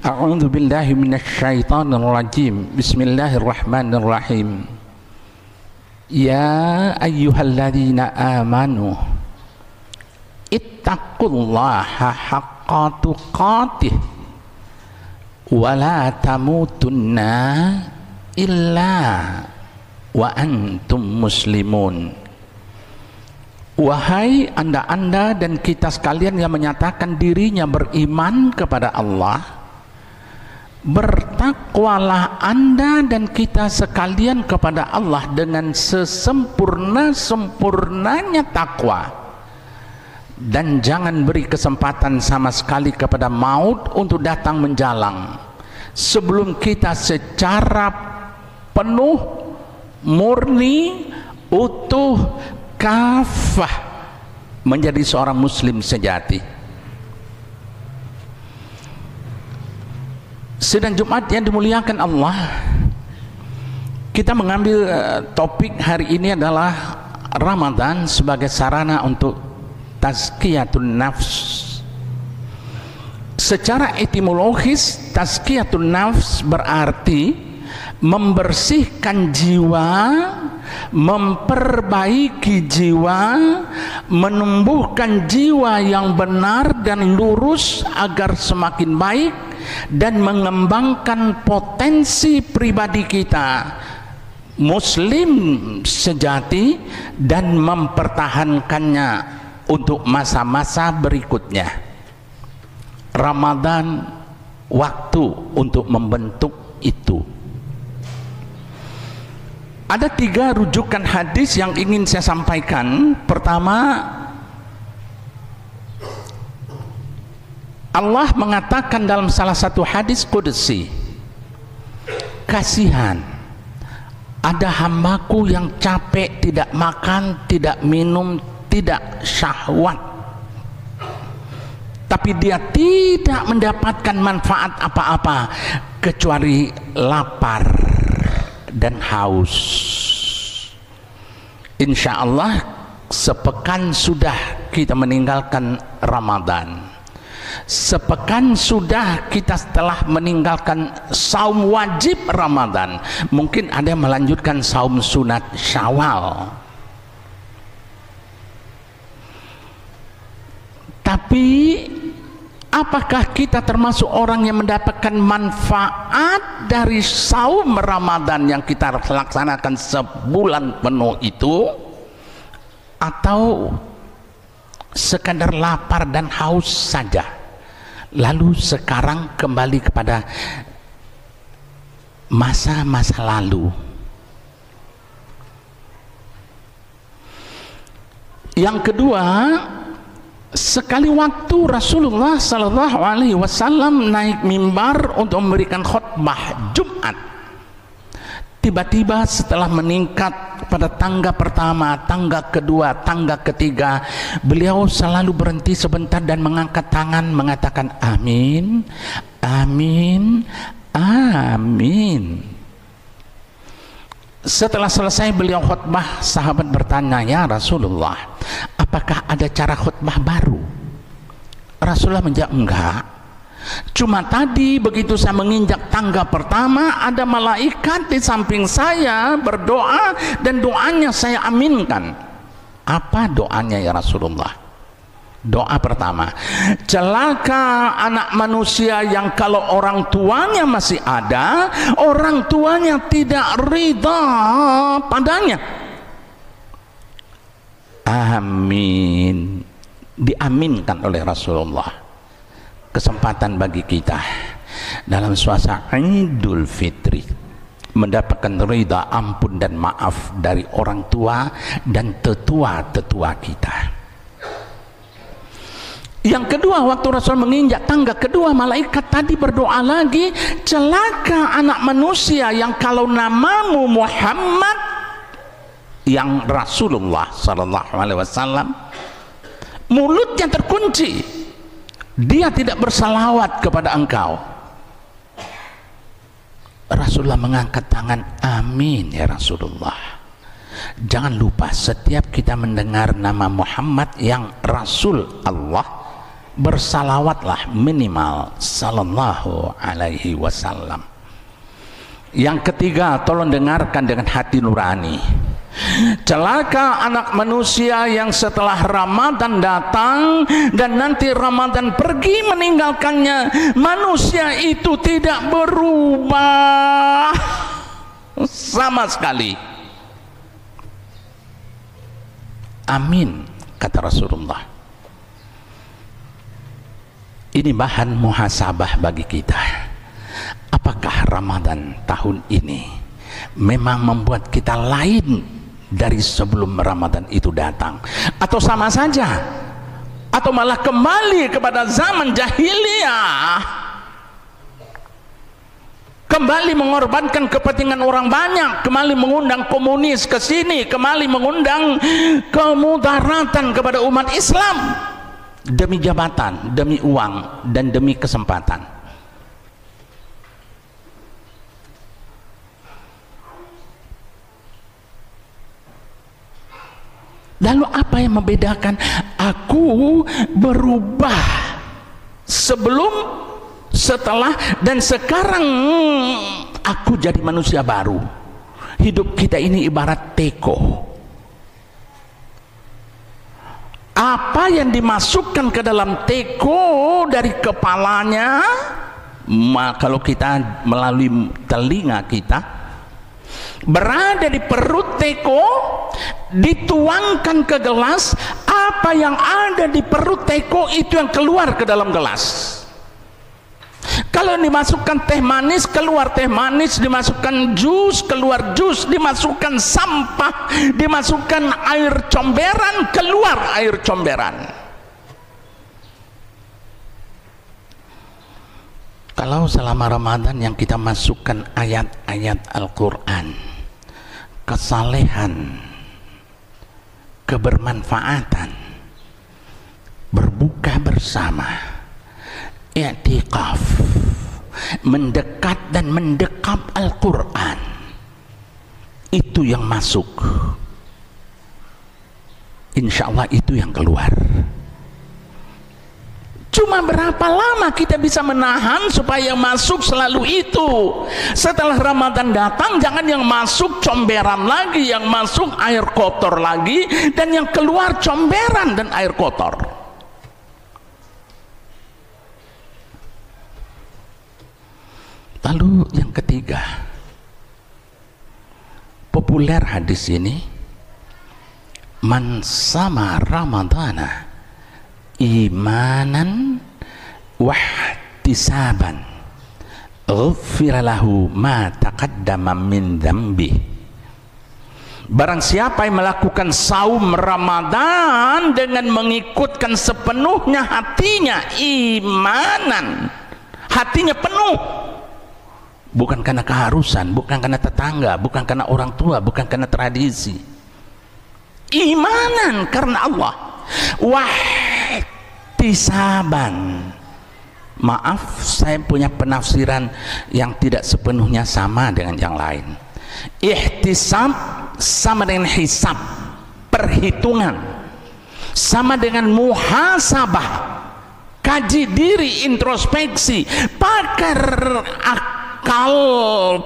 A'udzu billahi minasyaitonir rajim. Bismillahirrahmanirrahim. Ya ayyuhalladzina amanu ittaqullaha haqqa tuqatih wa la tamutunna illa wa antum muslimun. Wahai anda dan kita sekalian yang menyatakan dirinya beriman kepada Allah, bertakwalah anda dan kita sekalian kepada Allah dengan sesempurna-sempurnanya takwa, dan jangan beri kesempatan sama sekali kepada maut untuk datang menjalang sebelum kita secara penuh, murni, utuh, kafah menjadi seorang muslim sejati. Sidang Jumat yang dimuliakan Allah, kita mengambil topik hari ini adalah Ramadan sebagai sarana untuk tazkiyatun nafs. Secara etimologis, tazkiyatun nafs berarti membersihkan jiwa, memperbaiki jiwa, menumbuhkan jiwa yang benar dan lurus agar semakin baik, dan mengembangkan potensi pribadi kita muslim sejati dan mempertahankannya untuk masa-masa berikutnya. Ramadan waktu untuk membentuk itu. Ada 3 rujukan hadis yang ingin saya sampaikan. Pertama, Allah mengatakan dalam salah satu hadis qudsi, kasihan ada hambaku yang capek, tidak makan, tidak minum, tidak syahwat, tapi dia tidak mendapatkan manfaat apa-apa kecuali lapar dan haus. Insya Allah sepekan sudah kita meninggalkan Ramadan, sepekan sudah kita setelah meninggalkan saum wajib Ramadan. Mungkin ada yang melanjutkan saum sunat Syawal. Tapi apakah kita termasuk orang yang mendapatkan manfaat dari saum Ramadan yang kita laksanakan sebulan penuh itu, atau sekadar lapar dan haus saja, lalu sekarang kembali kepada masa-masa lalu? Yang kedua, sekali waktu Rasulullah Sallallahu Alaihi Wasallam naik mimbar untuk memberikan khutbah Jumat. Tiba-tiba setelah meningkat pada tangga pertama, tangga kedua, tangga ketiga, beliau selalu berhenti sebentar dan mengangkat tangan mengatakan amin, amin, amin. Setelah selesai beliau khutbah, sahabat bertanya, ya Rasulullah, apakah ada cara khutbah baru? Rasulullah menjawab, enggak. Cuma tadi begitu saya menginjak tangga pertama, ada malaikat di samping saya berdoa dan doanya saya aminkan. Apa doanya ya Rasulullah? Doa pertama, celaka anak manusia yang kalau orang tuanya masih ada, orang tuanya tidak ridha padanya. Amin. Diaminkan oleh Rasulullah. Kesempatan bagi kita dalam suasana Idul Fitri mendapatkan ridha, ampun dan maaf dari orang tua dan tetua-tetua kita. Yang kedua, waktu Rasul menginjak tangga kedua, malaikat tadi berdoa lagi, celaka anak manusia yang kalau namamu Muhammad, yang Rasulullah Sallallahu Alaihi Wasallam, mulutnya terkunci, dia tidak bersalawat kepada engkau. Rasulullah mengangkat tangan, amin ya Rasulullah. Jangan lupa, setiap kita mendengar nama Muhammad yang Rasul Allah, bersalawatlah minimal sallallahu alaihi wasallam. Yang ketiga, tolong dengarkan dengan hati nurani. Celaka anak manusia yang setelah Ramadan datang dan nanti Ramadan pergi meninggalkannya, manusia itu tidak berubah sama sekali. Amin, kata Rasulullah. Ini bahan muhasabah bagi kita. Apakah Ramadan tahun ini memang membuat kita lain dari sebelum Ramadan itu datang, atau sama saja, atau malah kembali kepada zaman jahiliyah, kembali mengorbankan kepentingan orang banyak, kembali mengundang komunis ke sini, kembali mengundang kemudaratan kepada umat Islam demi jabatan, demi uang, dan demi kesempatan. Lalu apa yang membedakan aku berubah sebelum, setelah, dan sekarang aku jadi manusia baru? Hidup kita ini ibarat teko. Apa yang dimasukkan ke dalam teko dari kepalanya, kalau kita melalui telinga kita, berada di perut teko, dituangkan ke gelas. Apa yang ada di perut teko itu yang keluar ke dalam gelas. Kalau dimasukkan teh manis, keluar teh manis, dimasukkan jus, keluar jus, dimasukkan sampah, dimasukkan air comberan, keluar air comberan. Kalau selama Ramadan yang kita masukkan ayat-ayat Al-Quran, kesalehan, kebermanfaatan, berbuka bersama, i'tikaf, mendekat dan mendekap Al-Quran, itu yang masuk, insya Allah itu yang keluar. Cuma berapa lama kita bisa menahan supaya masuk selalu itu? Setelah Ramadan datang, jangan yang masuk comberan lagi, yang masuk air kotor lagi, dan yang keluar comberan dan air kotor. Lalu yang ketiga, populer hadis ini, man sama Ramadana imanan wahtisaban ghufira lahu ma taqaddama min dzambi. Barang siapa yang melakukan saum Ramadan dengan mengikutkan sepenuhnya hatinya, imanan, hatinya penuh, bukan karena keharusan, bukan karena tetangga, bukan karena orang tua, bukan karena tradisi, imanan karena Allah. Wahtisaban, maaf saya punya penafsiran yang tidak sepenuhnya sama dengan yang lain. Ihtisab sama dengan hisab, perhitungan, sama dengan muhasabah, kaji diri, introspeksi, pakar akal,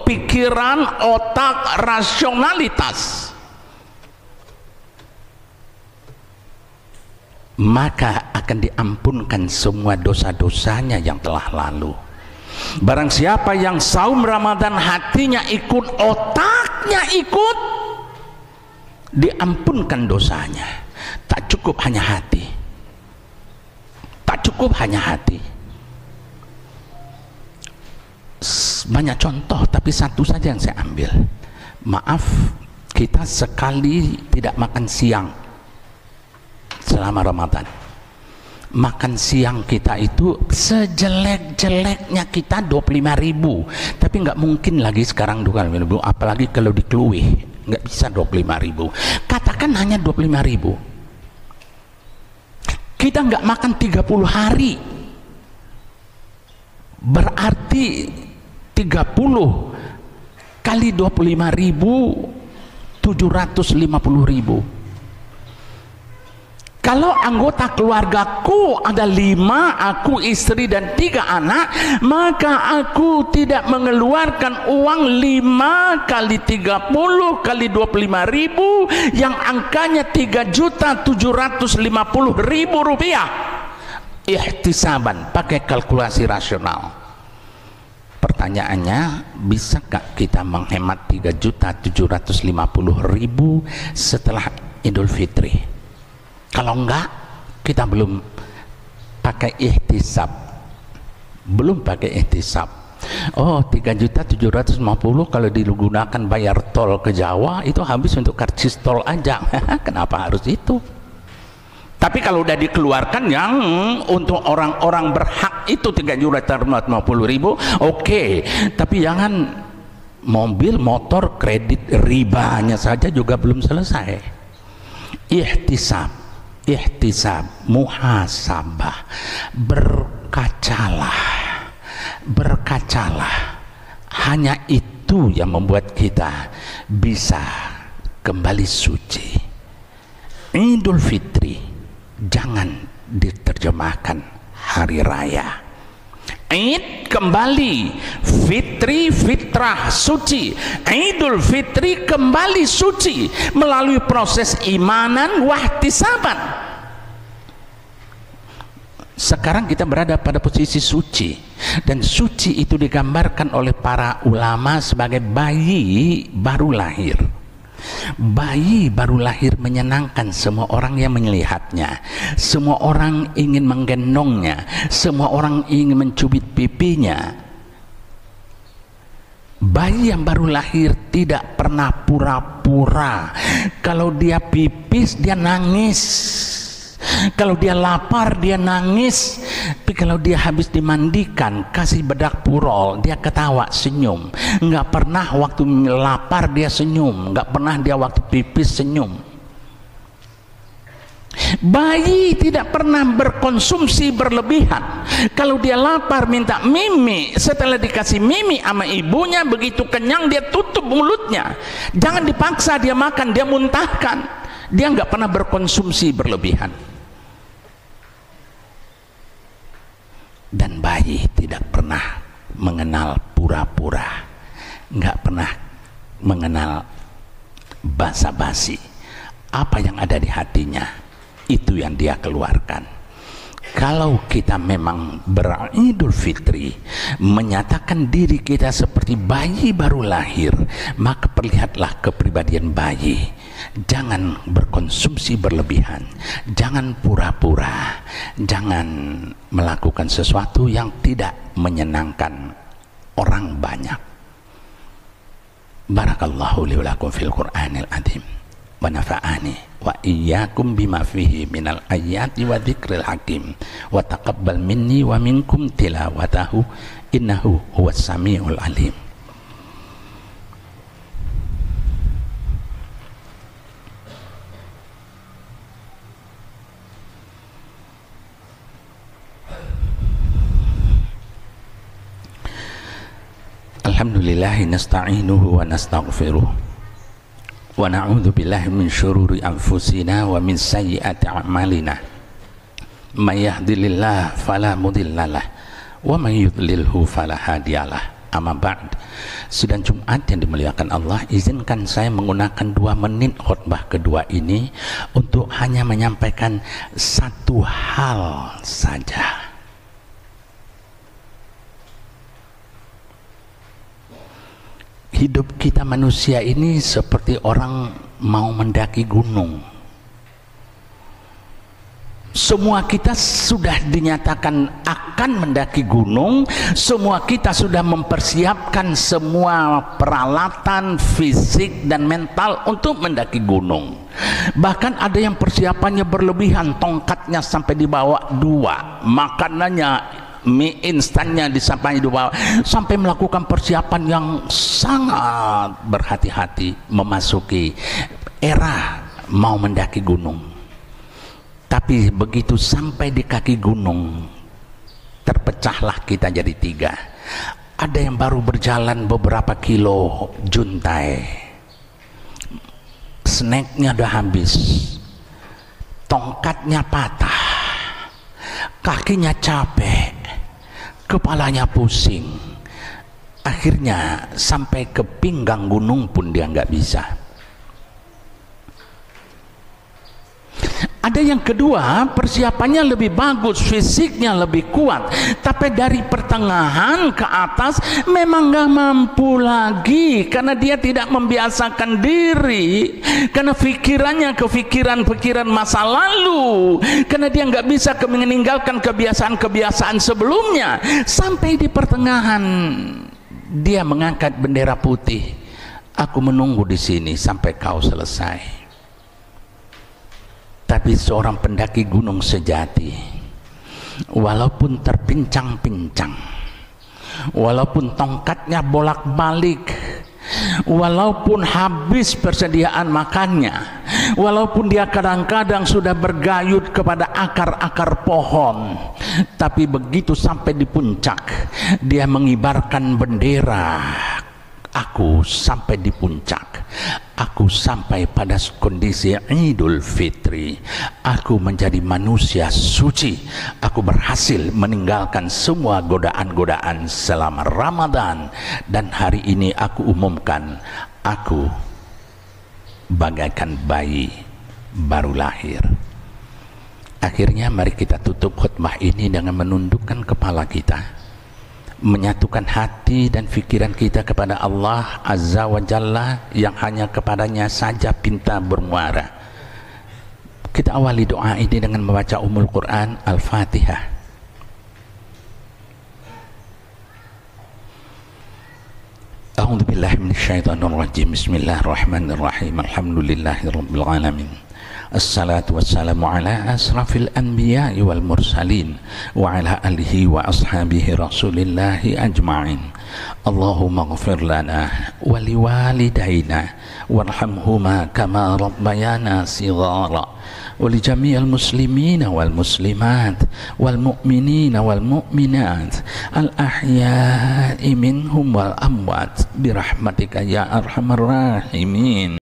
pikiran, otak, rasionalitas. Maka akan diampunkan semua dosa-dosanya yang telah lalu. Barang siapa yang saum Ramadan hatinya ikut, otaknya ikut, diampunkan dosanya. Tak cukup hanya hati, tak cukup hanya hati. Banyak contoh, tapi satu saja yang saya ambil. Maaf, kita sekali tidak makan siang selama Ramadan. Makan siang kita itu sejelek-jeleknya kita 25.000, tapi nggak mungkin lagi sekarang 25.000, apalagi kalau di Kluwih nggak bisa 25.000. Katakan hanya 25.000, kita nggak makan 30 hari, berarti 30 kali 25.000, 750.000. Kalau anggota keluargaku ada 5, aku istri dan 3 anak, maka aku tidak mengeluarkan uang 5 kali 30 kali 25.000 yang angkanya 3.750.000 rupiah. Ihtisaban, pakai kalkulasi rasional. Pertanyaannya, bisakah kita menghemat 3.750.000 setelah Idul Fitri? Kalau enggak, kita belum pakai ihtisab. Belum pakai ihtisab. Oh, 3.750.000 kalau digunakan bayar tol ke Jawa itu habis untuk karcis tol aja. Kenapa harus itu? Tapi kalau udah dikeluarkan yang untuk orang-orang berhak itu 3.750.000, oke. Tapi jangan mobil, motor, kredit, ribanya saja juga belum selesai. Ihtisab, muhasabah, berkacalah. Hanya itu yang membuat kita bisa kembali suci. Idul Fitri jangan diterjemahkan hari raya. Id kembali, fitri fitrah suci. Idul Fitri kembali suci melalui proses imanan wahtisaban. Sekarang kita berada pada posisi suci, dan suci itu digambarkan oleh para ulama sebagai bayi baru lahir. Bayi baru lahir menyenangkan semua orang yang melihatnya. Semua orang ingin menggendongnya, semua orang ingin mencubit pipinya. Bayi yang baru lahir tidak pernah pura-pura. Kalau dia pipis, dia nangis. Kalau dia lapar, dia nangis. Tapi kalau dia habis dimandikan, kasih bedak purol, dia ketawa, senyum. Nggak pernah waktu lapar dia senyum, nggak pernah dia waktu pipis senyum. Bayi tidak pernah berkonsumsi berlebihan. Kalau dia lapar minta mimi, setelah dikasih mimi sama ibunya, begitu kenyang dia tutup mulutnya. Jangan dipaksa dia makan, dia muntahkan. Dia nggak pernah berkonsumsi berlebihan. Dan bayi tidak pernah mengenal pura-pura, nggak pernah mengenal basa-basi. Apa yang ada di hatinya, itu yang dia keluarkan. Kalau kita memang beridul fitri, menyatakan diri kita seperti bayi baru lahir, maka perlihatlah kepribadian bayi. Jangan berkonsumsi berlebihan, jangan pura-pura, jangan melakukan sesuatu yang tidak menyenangkan orang banyak. Barakallahu li wa lakum fil Qur'anil azim wa nafa'ani wa iyyakum bima fihi minal ayati wa dzikril hakim wa taqabbal minni wa minkum tilawatahu innahu huwas samiul alim. Alhamdulillahi nasta'inuhu wa nastaghfiruh wa na'udzu billahi min syururi anfusina wa min sayyiati a'malina. May yahdihillahu fala mudhillalah wa may yudlilhu fala hadiyalah. Amma ba'd. Sidang Jumat yang dimuliakan Allah, izinkan saya menggunakan 2 menit khutbah kedua ini untuk hanya menyampaikan satu hal saja. Hidup kita manusia ini seperti orang mau mendaki gunung. Semua kita sudah dinyatakan akan mendaki gunung, semua kita sudah mempersiapkan semua peralatan fisik dan mental untuk mendaki gunung. Bahkan ada yang persiapannya berlebihan, tongkatnya sampai dibawa 2, makanannya mie instannya disampaikan di bawah, sampai melakukan persiapan yang sangat berhati-hati memasuki era mau mendaki gunung. Tapi begitu sampai di kaki gunung, terpecahlah kita jadi 3. Ada yang baru berjalan beberapa kilo juntai, snacknya udah habis, tongkatnya patah, kakinya capek, kepalanya pusing, akhirnya sampai ke pinggang gunung pun dia nggak bisa. Ada yang kedua, persiapannya lebih bagus, fisiknya lebih kuat, tapi dari pertengahan ke atas memang nggak mampu lagi karena dia tidak membiasakan diri, karena pikirannya kepikiran masa lalu, karena dia nggak bisa meninggalkan kebiasaan-kebiasaan sebelumnya. Sampai di pertengahan dia mengangkat bendera putih, aku menunggu di sini sampai kau selesai. Tapi seorang pendaki gunung sejati, walaupun terpincang-pincang, walaupun tongkatnya bolak-balik, walaupun habis persediaan makannya, walaupun dia kadang-kadang sudah bergayut kepada akar-akar pohon, tapi begitu sampai di puncak, dia mengibarkan bendera. Aku sampai di puncak, aku sampai pada kondisi Idul Fitri, aku menjadi manusia suci, aku berhasil meninggalkan semua godaan-godaan selama Ramadan, dan hari ini aku umumkan, aku bagaikan bayi baru lahir. Akhirnya mari kita tutup khutbah ini dengan menundukkan kepala kita, menyatukan hati dan pikiran kita kepada Allah Azza wa Jalla yang hanya kepadanya saja pinta bermuara. Kita awali doa ini dengan membaca Ummul Quran Al-Fatihah. A'udzu billahi minasyaitonir rajim. Bismillahirrahmanirrahim. Alhamdulillahirabbil alamin. Assalatu wassalamu ala asrafil anbiya'i wal mursalin wa ala alihi wa ashabihi rasulillahi ajma'in. Allahumma ghafir lana wa liwalidayna warhamhuma kama rabbayana sighara wa li jami'il muslimina wal muslimat wal mu'minina wal mu'minat al ahya'i minhum wal amwat birahmatika ya arhamar rahimin